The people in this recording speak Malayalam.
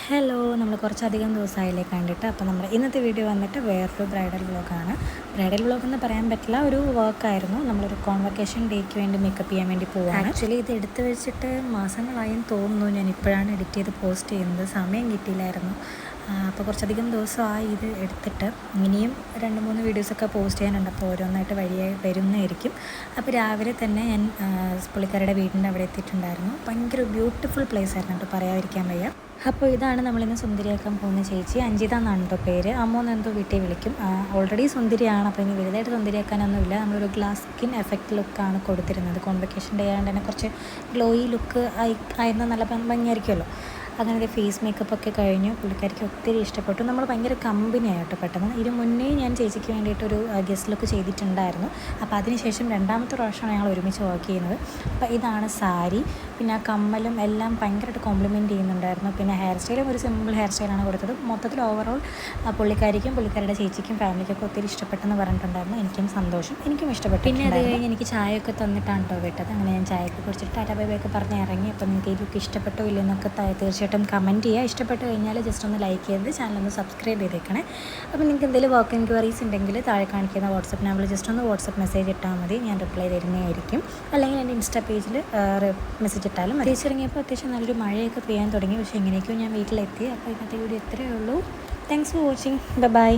ഹലോ, നമ്മൾ കുറച്ചധികം ദിവസമായില്ലേ കണ്ടിട്ട്. അപ്പോൾ നമ്മൾ ഇന്നത്തെ വീഡിയോ വന്നിട്ട് വേറൊരു ബ്രൈഡൽ വ്ളോഗാണ്. ബ്രൈഡൽ വ്ളോഗ് എന്ന് പറയാൻ പറ്റില്ല, ഒരു വർക്കായിരുന്നു. നമ്മളൊരു കോൺവക്കേഷൻ ഡേക്ക് വേണ്ടി മേക്കപ്പ് ചെയ്യാൻ വേണ്ടി പോവാണ്. ആക്ച്വലി ഇത് എടുത്ത് വെച്ചിട്ട് മാസങ്ങളായും തോന്നുന്നു. ഞാൻ ഇപ്പോഴാണ് എഡിറ്റ് ചെയ്ത് പോസ്റ്റ് ചെയ്യുന്നത്, സമയം കിട്ടിയില്ലായിരുന്നു. അപ്പോൾ കുറച്ചധികം ദിവസമായി ഇത് എടുത്തിട്ട്. ഇനിയും 2-3 വീഡിയോസൊക്കെ പോസ്റ്റ് ചെയ്യാനുണ്ട്. അപ്പോൾ ഓരോന്നായിട്ട് വഴിയായി വരുന്നതായിരിക്കും. അപ്പോൾ രാവിലെ തന്നെ ഞാൻ പുള്ളിക്കാരുടെ വീടിൻ്റെ അവിടെ എത്തിയിട്ടുണ്ടായിരുന്നു. ഭയങ്കര ബ്യൂട്ടിഫുൾ പ്ലേസ് ആയിരുന്നു കേട്ടോ, പറയാതിരിക്കാൻ വയ്യ. അപ്പോൾ ഇതാണ് നമ്മളിന്ന് സുന്ദരിയാക്കാൻ പോകുന്ന ചേച്ചി. അഞ്ജിത എന്നാണ് കേട്ടോ പേര്. അമ്മൂന്ന് എന്തോ വീട്ടിൽ വിളിക്കും. ഓൾറെഡി സുന്ദരിയാണ്, അപ്പോൾ ഇനി വലുതായിട്ട് സുന്ദരിയാക്കാനൊന്നുമില്ല. നമ്മളൊരു ഗ്ലാസ് സ്കിൻ എഫക്റ്റ് ലുക്കാണ് കൊടുത്തിരുന്നത്. കോൺവക്കേഷൻ ഡേ ആയതുകൊണ്ട് തന്നെ കുറച്ച് ഗ്ലോയി ലുക്ക് ആയിരുന്ന നല്ല ഭംഗിയായിരിക്കുമല്ലോ. അങ്ങനത്തെ ഫേസ് മേക്കപ്പ് ഒക്കെ കഴിഞ്ഞു. പുള്ളിക്കാരിക്ക് ഒത്തിരി ഇഷ്ടപ്പെട്ടു. നമ്മൾ ഭയങ്കര കമ്പനിയായിട്ട് പെട്ടെന്ന്. ഇതിന് മുന്നേ ഞാൻ ചേച്ചിക്ക് വേണ്ടിയിട്ടൊരു ഗസ്റ്റ് ലുക്ക് ചെയ്തിട്ടുണ്ടായിരുന്നു. അപ്പോൾ അതിനുശേഷം 2ാമത്തെ പ്രാവശ്യമാണ് ഞങ്ങൾ ഒരുമിച്ച് വർക്ക് ചെയ്യുന്നത്. അപ്പോൾ ഇതാണ് സാരി. പിന്നെ ആ കമ്മലും എല്ലാം ഭയങ്കരമായിട്ട് കോംപ്ലിമെൻറ്റ് ചെയ്യുന്നുണ്ടായിരുന്നു. പിന്നെ ഹെയർ സ്റ്റൈലും ഒരു സിമ്പിൾ ഹെയർ സ്റ്റൈലാണ് കൊടുത്തത്. മൊത്തത്തിൽ ഓവറോൾ പുള്ളിക്കാരിക്കും പുള്ളിക്കാരുടെ ചേച്ചിക്കും ഫാമിലിക്കൊക്കെ ഒത്തിരി ഇഷ്ടപ്പെട്ടെന്ന് പറഞ്ഞിട്ടുണ്ടായിരുന്നു. എനിക്കും സന്തോഷം, എനിക്കും ഇഷ്ടപ്പെട്ടു. പിന്നെ അത് കഴിഞ്ഞ് എനിക്ക് ചായയൊക്കെ തന്നിട്ടാണ് കേട്ടോ വിട്ടത്. അങ്ങനെ ഞാൻ ചായയൊക്കെ കുടിച്ചിട്ട് ടാറ്റാ ബൈ ബൈ ഒക്കെ പറഞ്ഞ് ഇറങ്ങി. അപ്പോൾ നിങ്ങൾക്ക് ഈ ലുക്ക് ഇഷ്ടപ്പെട്ടോ ഇല്ലെന്നൊക്കെ തീർച്ചയായിട്ടും കമൻറ്റ് ചെയ്യുക. ഇഷ്ടപ്പെട്ട് കഴിഞ്ഞാൽ ജസ്റ്റ് ഒന്ന് ലൈക്ക് ചെയ്ത് ചാനലൊന്ന് സബ്സ്ക്രൈബ് ചെയ്തേക്കണേ. അപ്പോൾ നിങ്ങൾക്ക് എന്തെങ്കിലും വർക്ക് എൻക്വയറീസ് ഉണ്ടെങ്കിൽ താഴെ കാണിക്കുന്ന വാട്സപ്പ് നമ്പറിൽ ജസ്റ്റ് ഒന്ന് വാട്സപ്പ് മെസ്സേജ് ഇട്ടാൽ മതി. ഞാൻ റിപ്ലൈ തരുന്നതായിരിക്കും. അല്ലെങ്കിൽ എൻ്റെ ഇൻസ്റ്റാ പേജിൽ മെസ്സേജ് ഇട്ടാലും മതി. തിരിച്ചിറങ്ങിയപ്പോൾ അത്യാവശ്യം നല്ലൊരു മഴയൊക്കെ പെയ്യാൻ തുടങ്ങി. പക്ഷേ എങ്ങനെയൊക്കെയോ ഞാൻ വീട്ടിലെത്തി. അപ്പോൾ ഇന്നത്തെ വീഡിയോ ഇത്രയേ ഉള്ളൂ. Thanks for watching. ബൈ.